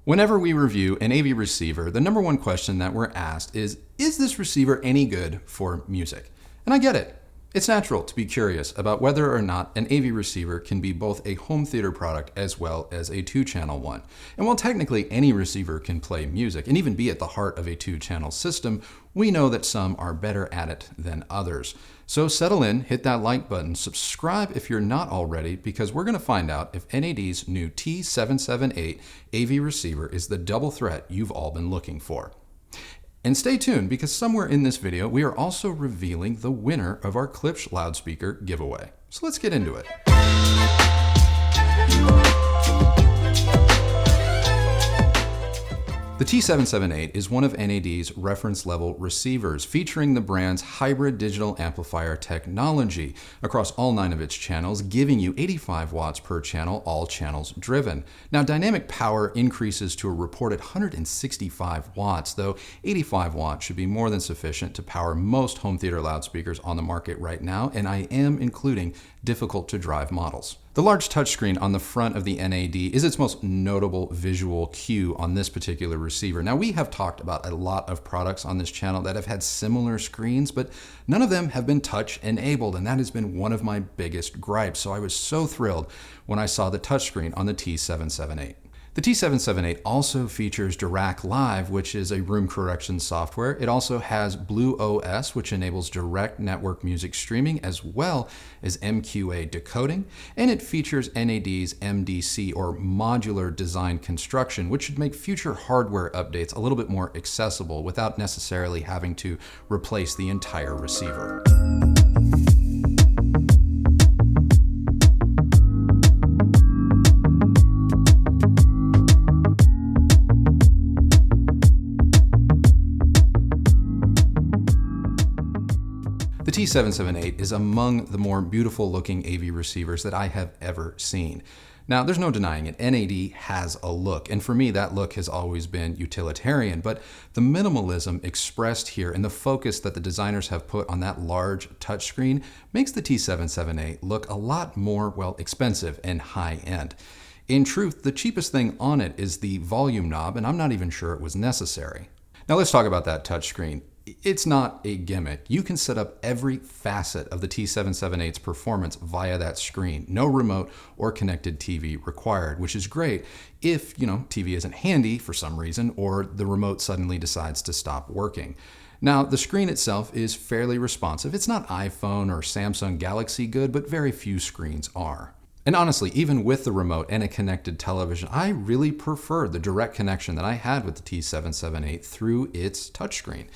Whenever we review an AV receiver, the number one question that we're asked is this receiver any good for music? And I get it. It's natural to be curious about whether or not an AV receiver can be both a home theater product as well as a two-channel one. And while technically any receiver can play music and even be at the heart of a two-channel system, we know that some are better at it than others. So settle in, hit that like button, subscribe if you're not already, because we're going to find out if NAD's new T778 AV receiver is the double threat you've all been looking for. And stay tuned, because somewhere in this video, we are also revealing the winner of our Klipsch loudspeaker giveaway. So let's get into it. The T778 is one of NAD's reference level receivers, featuring the brand's hybrid digital amplifier technology across all 9 of its channels, giving you 85 watts per channel, all channels driven. Now, dynamic power increases to a reported 165 watts, though 85 watts should be more than sufficient to power most home theater loudspeakers on the market right now, and I am including difficult to drive models. The large touchscreen on the front of the NAD is its most notable visual cue on this particular receiver. Now, we have talked about a lot of products on this channel that have had similar screens, but none of them have been touch enabled, and that has been one of my biggest gripes. So I was so thrilled when I saw the touchscreen on the T778. The T778 also features Dirac Live, which is a room correction software. It also has Blue OS, which enables direct network music streaming, as well as MQA decoding. And it features NAD's MDC, or modular design construction, which should make future hardware updates a little bit more accessible without necessarily having to replace the entire receiver. The T778 is among the more beautiful looking AV receivers that I have ever seen. Now, there's no denying it, NAD has a look, and for me that look has always been utilitarian, but the minimalism expressed here and the focus that the designers have put on that large touchscreen makes the T778 look a lot more, well, expensive and high-end. In truth, the cheapest thing on it is the volume knob, and I'm not even sure it was necessary. Now let's talk about that touchscreen. It's not a gimmick. You can set up every facet of the T778's performance via that screen. No remote or connected TV required, which is great if, TV isn't handy for some reason or the remote suddenly decides to stop working. Now, the screen itself is fairly responsive. It's not iPhone or Samsung Galaxy good, but very few screens are. And honestly, even with the remote and a connected television, I really prefer the direct connection that I had with the T778 through its touchscreen.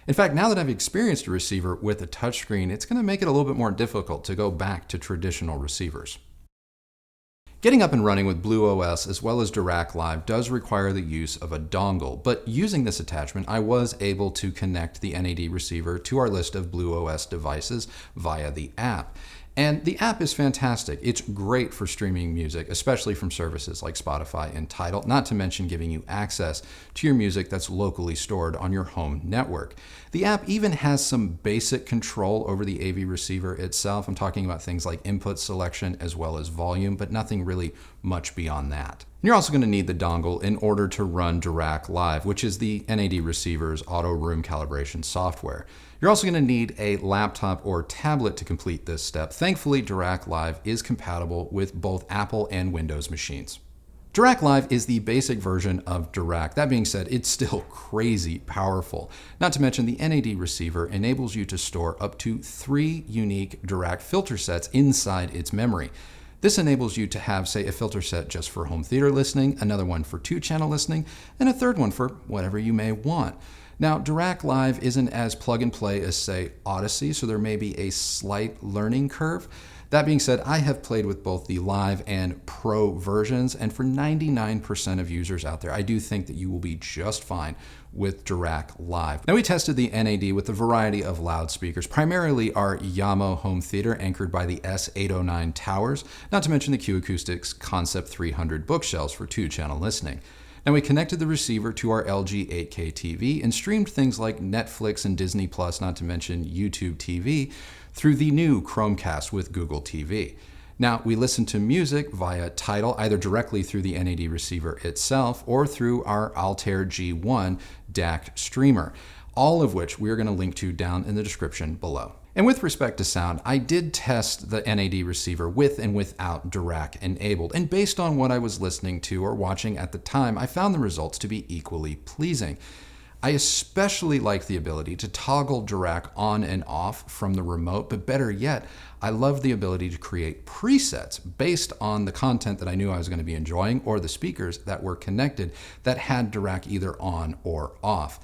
In fact, now that I've experienced a receiver with a touchscreen, it's going to make it a little bit more difficult to go back to traditional receivers. Getting up and running with Blue OS as well as Dirac Live does require the use of a dongle, but using this attachment, I was able to connect the NAD receiver to our list of Blue OS devices via the app. And the app is fantastic. It's great for streaming music, especially from services like Spotify and Tidal, not to mention giving you access to your music that's locally stored on your home network. The app even has some basic control over the AV receiver itself. I'm talking about things like input selection as well as volume, but nothing really much beyond that. You're also going to need the dongle in order to run Dirac Live, which is the NAD receiver's auto room calibration software. You're also going to need a laptop or tablet to complete this step. Thankfully, Dirac Live is compatible with both Apple and Windows machines. Dirac Live is the basic version of Dirac. That being said, it's still crazy powerful. Not to mention the NAD receiver enables you to store up to 3 unique Dirac filter sets inside its memory. This enables you to have, say, a filter set just for home theater listening, another one for 2-channel listening, and a third one for whatever you may want. Now, Dirac Live isn't as plug and play as, say, Odyssey, so there may be a slight learning curve. That being said, I have played with both the Live and Pro versions, and for 99% of users out there, I do think that you will be just fine with Dirac Live. Now, we tested the NAD with a variety of loudspeakers, primarily our Yamaha home theater anchored by the S809 towers, not to mention the Q Acoustics Concept 300 bookshelves for 2-channel listening. Now, we connected the receiver to our LG 8K TV and streamed things like Netflix and Disney Plus, not to mention YouTube TV, through the new Chromecast with Google TV. Now, we listen to music via Tidal, either directly through the NAD receiver itself or through our Altair G1 DAC streamer, all of which we're going to link to down in the description below. And with respect to sound, I did test the NAD receiver with and without Dirac enabled, and based on what I was listening to or watching at the time, I found the results to be equally pleasing. I especially like the ability to toggle Dirac on and off from the remote, but better yet, I love the ability to create presets based on the content that I knew I was going to be enjoying or the speakers that were connected that had Dirac either on or off.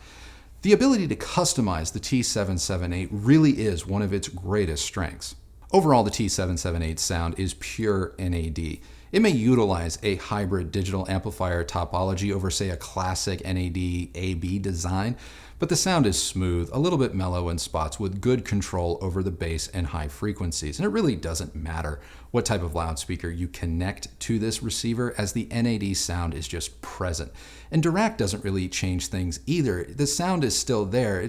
The ability to customize the T778 really is one of its greatest strengths. Overall, the T778 sound is pure NAD. It may utilize a hybrid digital amplifier topology over, say, a classic NAD AB design, but the sound is smooth, a little bit mellow in spots with good control over the bass and high frequencies. And it really doesn't matter what type of loudspeaker you connect to this receiver, as the NAD sound is just present. And Dirac doesn't really change things either. The sound is still there.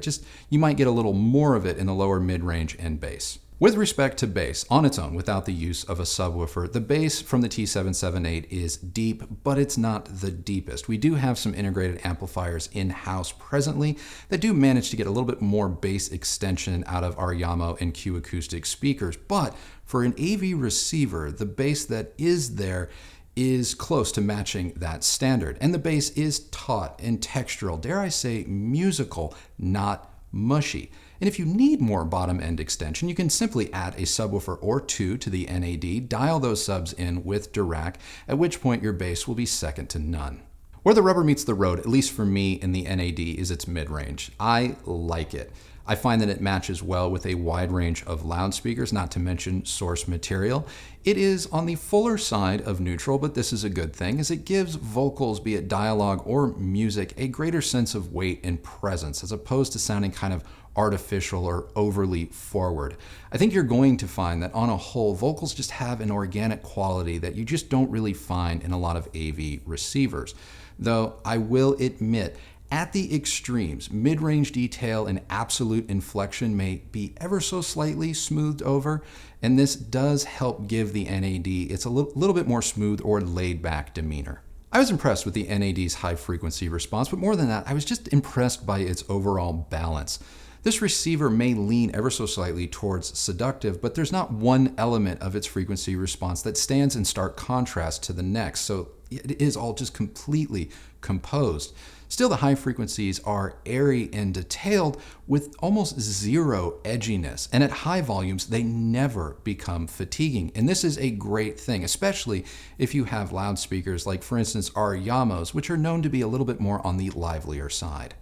You might get a little more of it in the lower mid-range and bass. With respect to bass, on its own, without the use of a subwoofer, the bass from the T778 is deep, but it's not the deepest. We do have some integrated amplifiers in-house presently that do manage to get a little bit more bass extension out of our Yamaha and Q acoustic speakers, but for an AV receiver, the bass that is there is close to matching that standard. And the bass is taut and textural, dare I say musical, not mushy. And if you need more bottom end extension, you can simply add a subwoofer or two to the NAD, dial those subs in with Dirac, at which point your bass will be second to none. Where the rubber meets the road, at least for me in the NAD, is its mid-range. I like it. I find that it matches well with a wide range of loudspeakers, not to mention source material. It is on the fuller side of neutral, but this is a good thing, as it gives vocals, be it dialogue or music, a greater sense of weight and presence, as opposed to sounding kind of artificial or overly forward. I think you're going to find that on a whole, vocals just have an organic quality that you just don't really find in a lot of AV receivers. Though I will admit, at the extremes, mid-range detail and absolute inflection may be ever so slightly smoothed over, and this does help give the NAD its a little bit more smooth or laid-back demeanor. I was impressed with the NAD's high frequency response, but more than that, I was just impressed by its overall balance. This receiver may lean ever so slightly towards seductive, but there's not one element of its frequency response that stands in stark contrast to the next, so it is all just completely composed. Still, the high frequencies are airy and detailed with almost zero edginess, and at high volumes, they never become fatiguing. And this is a great thing, especially if you have loudspeakers like, for instance, our Yamahas, which are known to be a little bit more on the livelier side.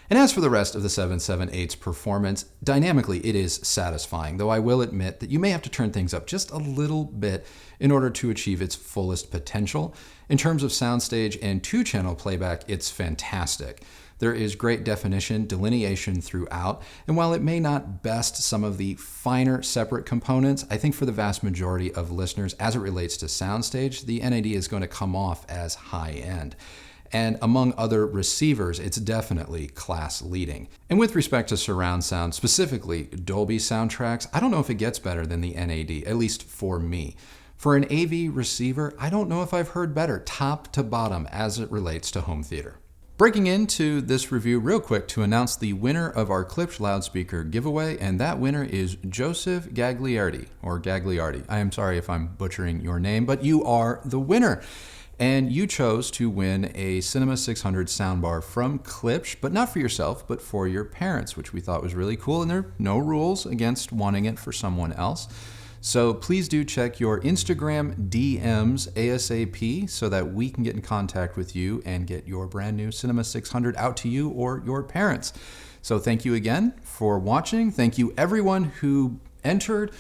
And as for the rest of the 778's performance, dynamically it is satisfying, though I will admit that you may have to turn things up just a little bit in order to achieve its fullest potential. In terms of soundstage and two-channel playback, it's fantastic. There is great definition, delineation throughout, and while it may not best some of the finer separate components, I think for the vast majority of listeners, as it relates to soundstage, the NAD is going to come off as high-end. And among other receivers, it's definitely class leading. And with respect to surround sound, specifically Dolby soundtracks, I don't know if it gets better than the NAD, at least for me. For an AV receiver, I don't know if I've heard better, top to bottom, as it relates to home theater. Breaking into this review real quick to announce the winner of our Klipsch loudspeaker giveaway, and that winner is Joseph Gagliardi, or Gagliardi. I am sorry if I'm butchering your name, but you are the winner. And you chose to win a Cinema 600 soundbar from Klipsch, but not for yourself, but for your parents, which we thought was really cool. And there are no rules against wanting it for someone else. So please do check your Instagram DMs ASAP so that we can get in contact with you and get your brand new Cinema 600 out to you or your parents. So thank you again for watching. Thank you everyone who entered,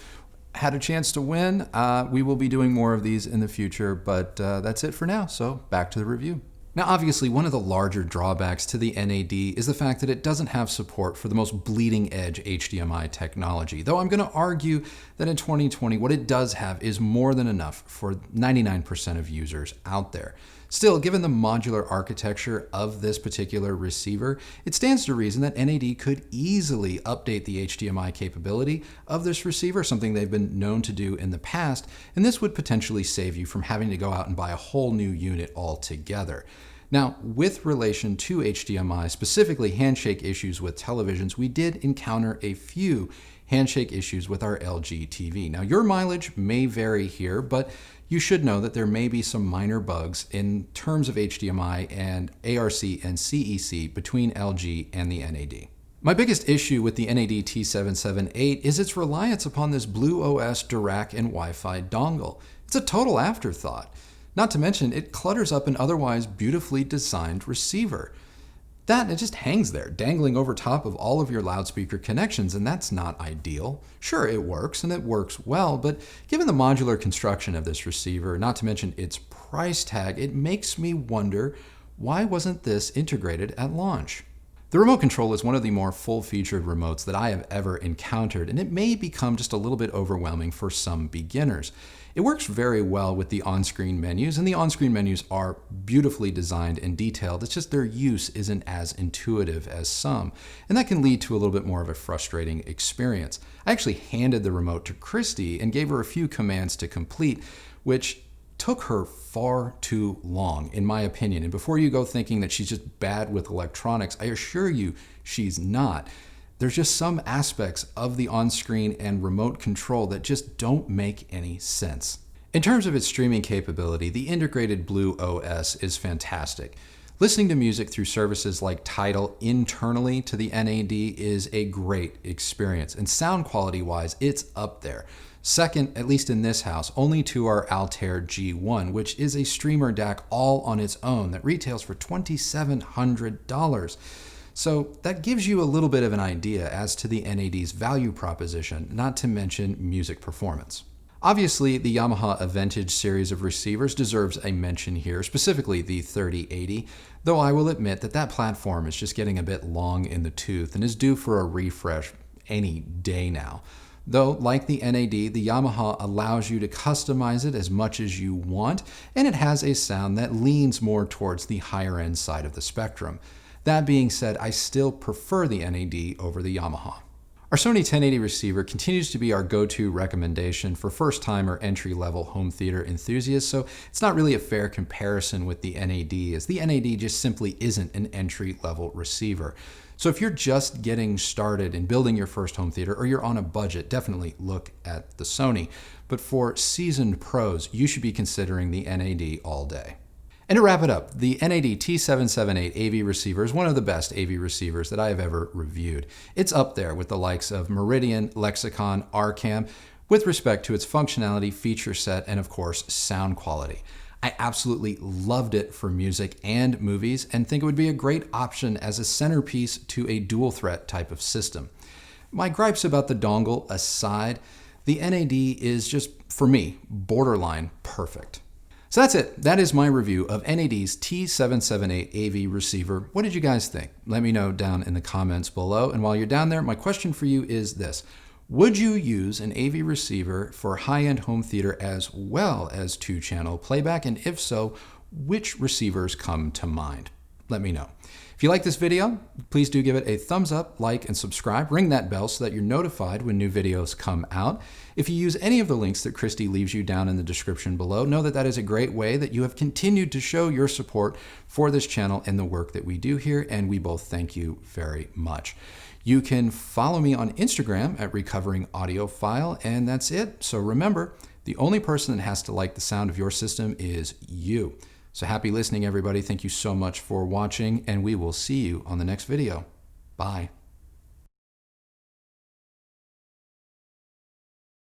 had a chance to win. We will be doing more of these in the future, but that's it for now. So back to the review. Now, obviously, one of the larger drawbacks to the NAD is the fact that it doesn't have support for the most bleeding edge HDMI technology, though I'm going to argue that in 2020, what it does have is more than enough for 99% of users out there. Still, given the modular architecture of this particular receiver, it stands to reason that NAD could easily update the HDMI capability of this receiver, something they've been known to do in the past, and this would potentially save you from having to go out and buy a whole new unit altogether. Now, with relation to HDMI, specifically handshake issues with televisions, we did encounter a few handshake issues with our LG TV. Now, your mileage may vary here, but you should know that there may be some minor bugs in terms of HDMI and ARC and CEC between LG and the NAD. My biggest issue with the NAD T778 is its reliance upon this BlueOS Dirac and Wi-Fi dongle. It's a total afterthought. Not to mention, it clutters up an otherwise beautifully designed receiver. It just hangs there, dangling over top of all of your loudspeaker connections, and that's not ideal. Sure, it works, and it works well, but given the modular construction of this receiver, not to mention its price tag, it makes me wonder, why wasn't this integrated at launch? The remote control is one of the more full-featured remotes that I have ever encountered, and it may become just a little bit overwhelming for some beginners. It works very well with the on-screen menus, and the on-screen menus are beautifully designed and detailed. It's just their use isn't as intuitive as some, and that can lead to a little bit more of a frustrating experience. I actually handed the remote to Christy and gave her a few commands to complete, which took her far too long, in my opinion. And before you go thinking that she's just bad with electronics, I assure you she's not. There's just some aspects of the on-screen and remote control that just don't make any sense. In terms of its streaming capability, the integrated BlueOS is fantastic. Listening to music through services like Tidal internally to the NAD is a great experience, and sound quality-wise, it's up there. Second, at least in this house, only to our Altair G1, which is a streamer DAC all on its own that retails for $2,700. So that gives you a little bit of an idea as to the NAD's value proposition, not to mention music performance. Obviously, the Yamaha Aventage series of receivers deserves a mention here, specifically the 3080, though I will admit that that platform is just getting a bit long in the tooth and is due for a refresh any day now. Though, like the NAD, the Yamaha allows you to customize it as much as you want, and it has a sound that leans more towards the higher end side of the spectrum. That being said, I still prefer the NAD over the Yamaha. Our Sony 1080 receiver continues to be our go-to recommendation for first-time or entry-level home theater enthusiasts, so it's not really a fair comparison with the NAD, as the NAD just simply isn't an entry-level receiver. So if you're just getting started in building your first home theater, or you're on a budget, definitely look at the Sony. But for seasoned pros, you should be considering the NAD all day. And to wrap it up, the NAD T778 AV receiver is one of the best AV receivers that I have ever reviewed. It's up there with the likes of Meridian, Lexicon, Arcam, with respect to its functionality, feature set, and of course, sound quality. I absolutely loved it for music and movies, and think it would be a great option as a centerpiece to a dual threat type of system. My gripes about the dongle aside, the NAD is just, for me, borderline perfect. So that's it. That is my review of NAD's T778 AV receiver. What did you guys think? Let me know down in the comments below. And while you're down there, my question for you is this. Would you use an AV receiver for high-end home theater as well as 2-channel playback? And if so, which receivers come to mind? Let me know. If you like this video, please do give it a thumbs up, like, and subscribe. Ring that bell so that you're notified when new videos come out. If you use any of the links that Christy leaves you down in the description below, know that that is a great way that you have continued to show your support for this channel and the work that we do here, and we both thank you very much. You can follow me on Instagram at Recovering Audiophile, and that's it. So remember, the only person that has to like the sound of your system is you. So happy listening, everybody. Thank you so much for watching, and we will see you on the next video. Bye.